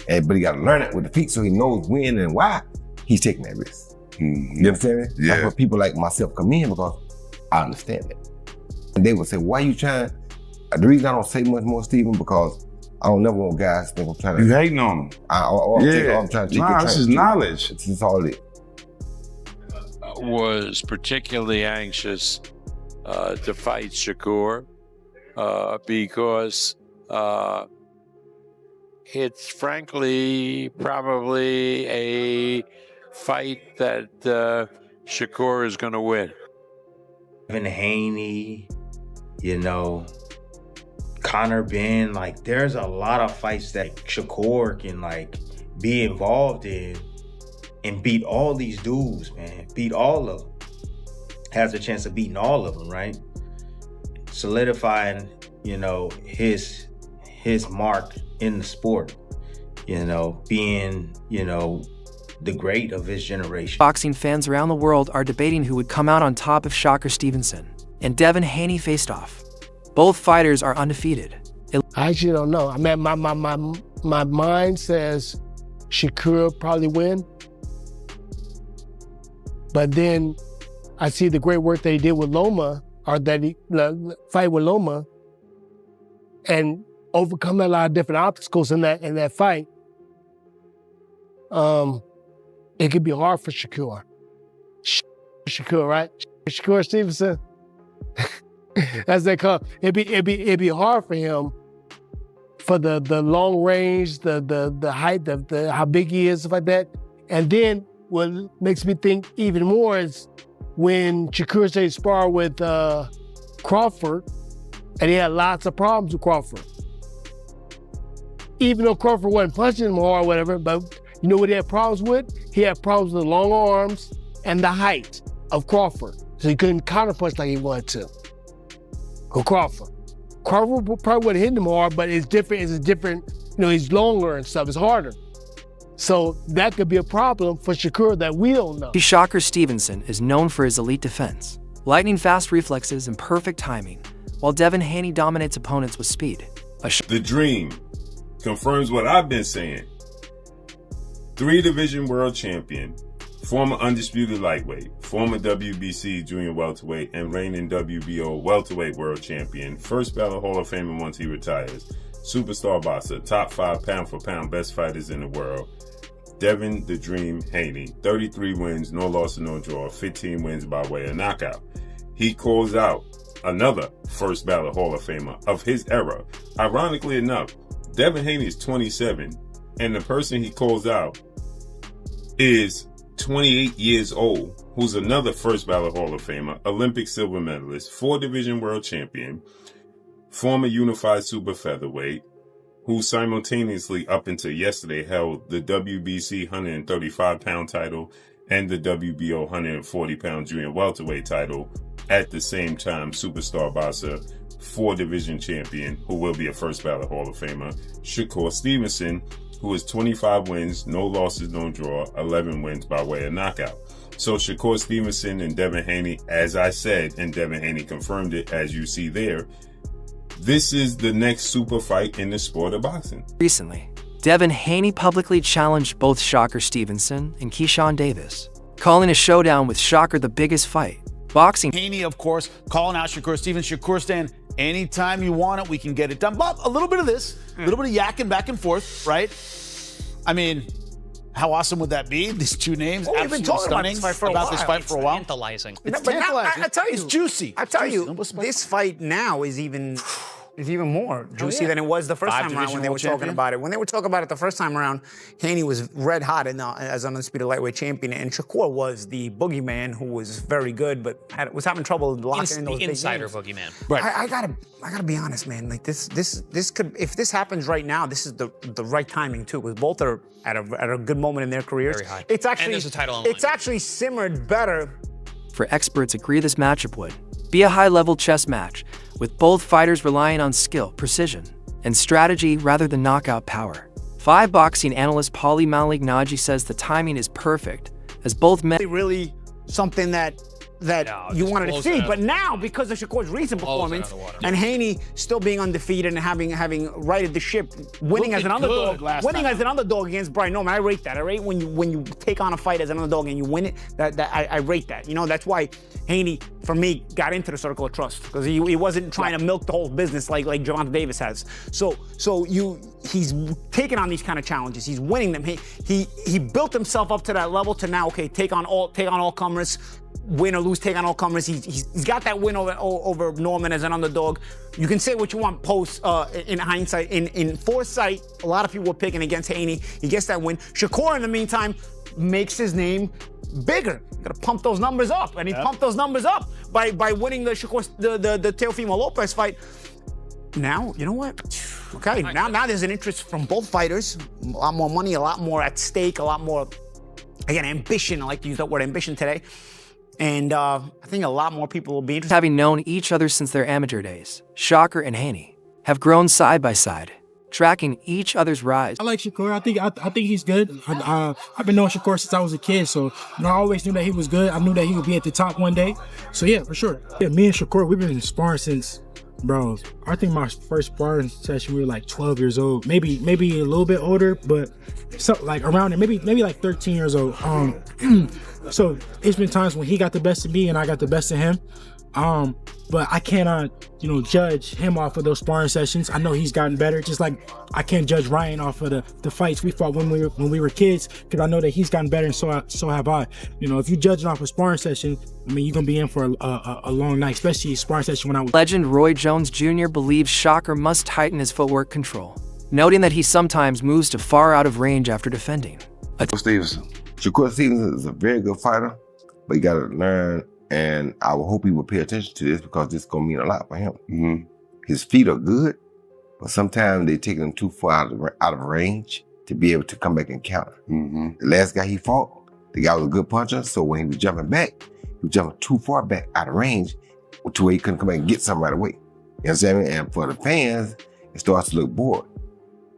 But he got to learn it with the feet so he knows when and why he's taking that risk. Mm-hmm. You understand me? Yeah. That's where people like myself come in because I understand it. And they would say, why you trying? The reason I don't say much more, Stephen, because I don't never want guys to think I'm trying to. You hating on them. I'm trying to take your this is knowledge. It's all it. Was particularly anxious to fight Shakur because it's frankly probably a fight that Shakur is going to win. Devin Haney, Conor Ben, there's a lot of fights that Shakur can be involved in and beat all these dudes, man. Beat all of them. Has a chance of beating all of them, right? Solidifying, his mark in the sport, being, the great of his generation. Boxing fans around the world are debating who would come out on top if Shakur Stevenson and Devin Haney faced off. Both fighters are undefeated. I actually don't know. I mean, my mind says Shakur probably win. But then I see the great work that he did with Loma, or that he fight with Loma, and overcome a lot of different obstacles in that fight. It could be hard for Shakur. Shakur, right? Shakur Stevenson. As they call it. It'd be hard for him for the long range, the height, how big he is, stuff like that. And then what makes me think even more is when Shakur said spar with Crawford, and he had lots of problems with Crawford. Even though Crawford wasn't punching him hard or whatever, but you know what he had problems with? He had problems with the long arms and the height of Crawford. So he couldn't counterpunch like he wanted to. Crawford probably would have hit him hard, but it's different. He's longer and stuff. It's harder. So that could be a problem for Shakur that we don't know. Shakur Stevenson is known for his elite defense, lightning-fast reflexes, and perfect timing, while Devin Haney dominates opponents with speed. The Dream confirms what I've been saying. 3-division world champion, former undisputed lightweight, former WBC junior welterweight, and reigning WBO welterweight world champion, first ballot Hall of Famer once he retires, superstar boxer, top 5 pound-for-pound best fighters in the world, Devin "The Dream" Haney, 33 wins, no loss and no draw, 15 wins by way of knockout. He calls out another first ballot Hall of Famer of his era. Ironically enough, Devin Haney is 27, and the person he calls out is 28 years old, who's another first ballot Hall of Famer, Olympic silver medalist, 4-division world champion, former unified super featherweight, who simultaneously up until yesterday held the WBC 135-pound title and the WBO 140-pound junior welterweight title. At the same time, superstar boxer, 4-division champion, who will be a first ballot Hall of Famer, Shakur Stevenson, who is 25 wins, no losses, no draw, 11 wins by way of knockout. So Shakur Stevenson and Devin Haney, as I said, and Devin Haney confirmed it as you see there, this is the next super fight in the sport of boxing. Recently, Devin Haney publicly challenged both Shakur Stevenson and Keyshawn Davis, calling a showdown with Shakur the biggest fight. Boxing. Haney, of course, calling out Shakur Stevenson. Shakur saying, anytime you want it, we can get it done. Bob, a little bit of this, a little bit of yakking back and forth, right? I mean, how awesome would that be? These two names, we've been talking about this fight for a while. This fight for a while. Tantalizing. It's But now, tantalizing. I tell you, it's juicy. I tell you, this fight now is even more juicy than it was the first time around when they were talking about it. When they were talking about it the first time around, Haney was red hot as an undisputed lightweight champion, and Shakur was the boogeyman who was very good, but was having trouble locking in those big insider games. boogeyman. Right. I gotta be honest, man. Like this could, if this happens right now, this is the right timing too, because both are at a good moment in their careers. Very high. It's actually, and there's a title on the line. It's actually simmered better. For experts agree this matchup would be a high-level chess match, with both fighters relying on skill, precision, and strategy rather than knockout power. Boxing analyst Paulie Malignaggi says the timing is perfect, as both men Really something that you wanted to see. But now, because of Shakur's recent performance and Haney still being undefeated and having righted the ship, winning as an underdog against Brian Norman, I rate that. I rate when you take on a fight as an underdog and you win it. I rate that. You know, that's why Haney, for me, got into the circle of trust, because he wasn't trying to milk the whole business like Gervonta Davis has. So he's taking on these kind of challenges. He's winning them. He built himself up to that level to now, okay, take on all comers. Win or lose, take on all comers. He's got that win over Norman as an underdog. You can say what you want post in hindsight. In foresight, a lot of people were picking against Haney. He gets that win. Shakur, in the meantime, makes his name bigger. You gotta pump those numbers up, and he pumped those numbers up by winning the Shakur the Teofimo Lopez fight. Now, you know what? Okay, now there's an interest from both fighters. A lot more money, a lot more at stake, a lot more, again, ambition. I like to use that word ambition today. And I think a lot more people will be interested. Having known each other since their amateur days, Shakur and Haney have grown side by side, tracking each other's rise. I like Shakur. I think he's good. I've been knowing Shakur since I was a kid, so I always knew that he was good. I knew that he would be at the top one day. So yeah, for sure. Yeah, me and Shakur, we've been sparring since, bro, I think my first sparring session we were like 12 years old, maybe a little bit older, but something like around it, maybe like 13 years old. So it's been times when he got the best of me and I got the best of him. But I cannot, judge him off of those sparring sessions. I know he's gotten better, just like I can't judge Ryan off of the fights we fought when we were kids, because I know that he's gotten better, and so have I. If you judge off a sparring session, I mean, you're gonna be in for a long night, especially a sparring session when I was. Legend Roy Jones Jr. believes Shakur must tighten his footwork control, noting that he sometimes moves to far out of range after defending. Shakur Stevenson is a very good fighter, but you gotta learn. And I would hope he would pay attention to this, because this is going to mean a lot for him. Mm-hmm. His feet are good, but sometimes they take him too far out of range to be able to come back and counter. Mm-hmm. The last guy he fought, the guy was a good puncher, so when he was jumping back, he was jumping too far back out of range to where he couldn't come back and get something right away. You understand me? And for the fans, it starts to look bored.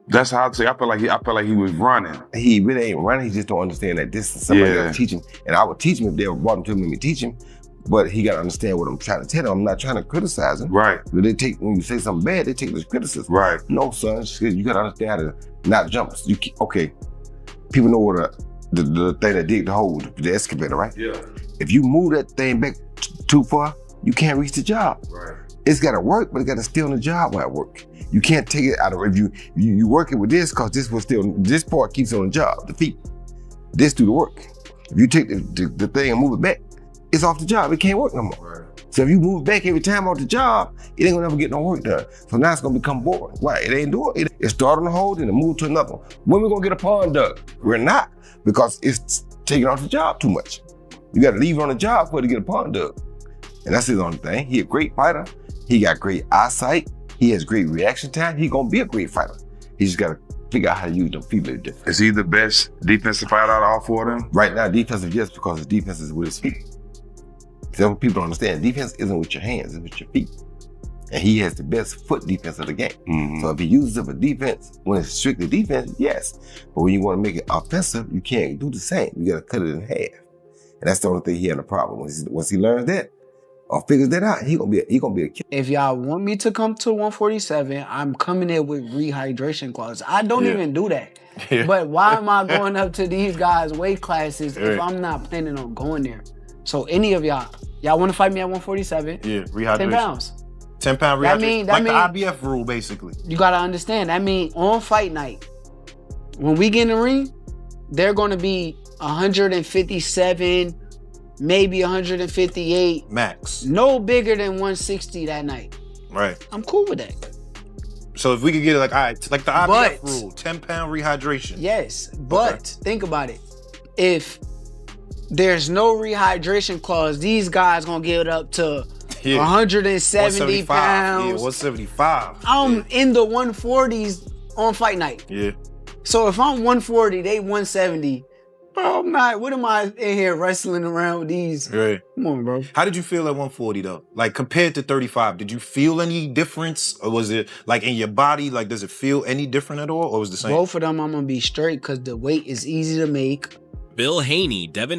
That's how I'd say. I feel like he was running. He really ain't running. He just don't understand that this is somebody else teach him. And I would teach him if they brought him to me to teach him. But he got to understand what I'm trying to tell him. I'm not trying to criticize him. Right. When you say something bad, they take this criticism. Right. No, son, you got to understand how to not jump. Okay, people know what the thing that dig the hole, the excavator, right? Yeah. If you move that thing back too far, you can't reach the job. Right. It's got to work, but it got to stay on the job while it work. You can't take it out of, if you work it with this, because this part keeps on the job, the feet. This do the work. If you take the thing and move it back, it's off the job. It can't work no more. Right. So if you move back every time off the job, it ain't gonna never get no work done. So now it's gonna become boring. Why? It ain't doing it. It started on the hole, then it moved to another one. When we gonna get a pond dug? We're not, because it's taking off the job too much. You gotta leave it on the job for it to get a pond dug. And that's his only thing. He a great fighter. He got great eyesight. He has great reaction time. He gonna be a great fighter. He just gotta figure out how to use them feet a little different. Is he the best defensive fighter out of all four of them? Right now, defensive, yes, because his defense is with his feet. That's what people don't understand. Defense isn't with your hands, it's with your feet. And he has the best foot defense of the game. Mm-hmm. So if he uses it for defense, when it's strictly defense, yes. But when you want to make it offensive, you can't do the same. You got to cut it in half. And that's the only thing he had a problem with. Once he learns that or figures that out, he gonna be a killer. If y'all want me to come to 147, I'm coming in with rehydration clause. I don't even do that. Yeah. But why am I going up to these guys' weight classes if I'm not planning on going there? So any of y'all want to fight me at 147? Yeah, rehydration. 10 pounds. 10-pound rehydration. That mean, the IBF rule, basically. You got to understand, that means on fight night, when we get in the ring, they're going to be 157, maybe 158. Max. No bigger than 160 that night. Right. I'm cool with that. So if we could get it like the IBF rule, 10-pound rehydration. Yes, but think about it. If there's no rehydration clause, these guys gonna get it up to 170 pounds. Yeah, 175. I'm in the 140s on fight night. Yeah. So if I'm 140, they 170. Bro, what am I in here wrestling around with these? Right. Come on, bro. How did you feel at 140 though? Like compared to 35, did you feel any difference? Or was it like in your body, like does it feel any different at all? Or was it the same? Both of them I'm gonna be straight because the weight is easy to make. Bill Haney, Devin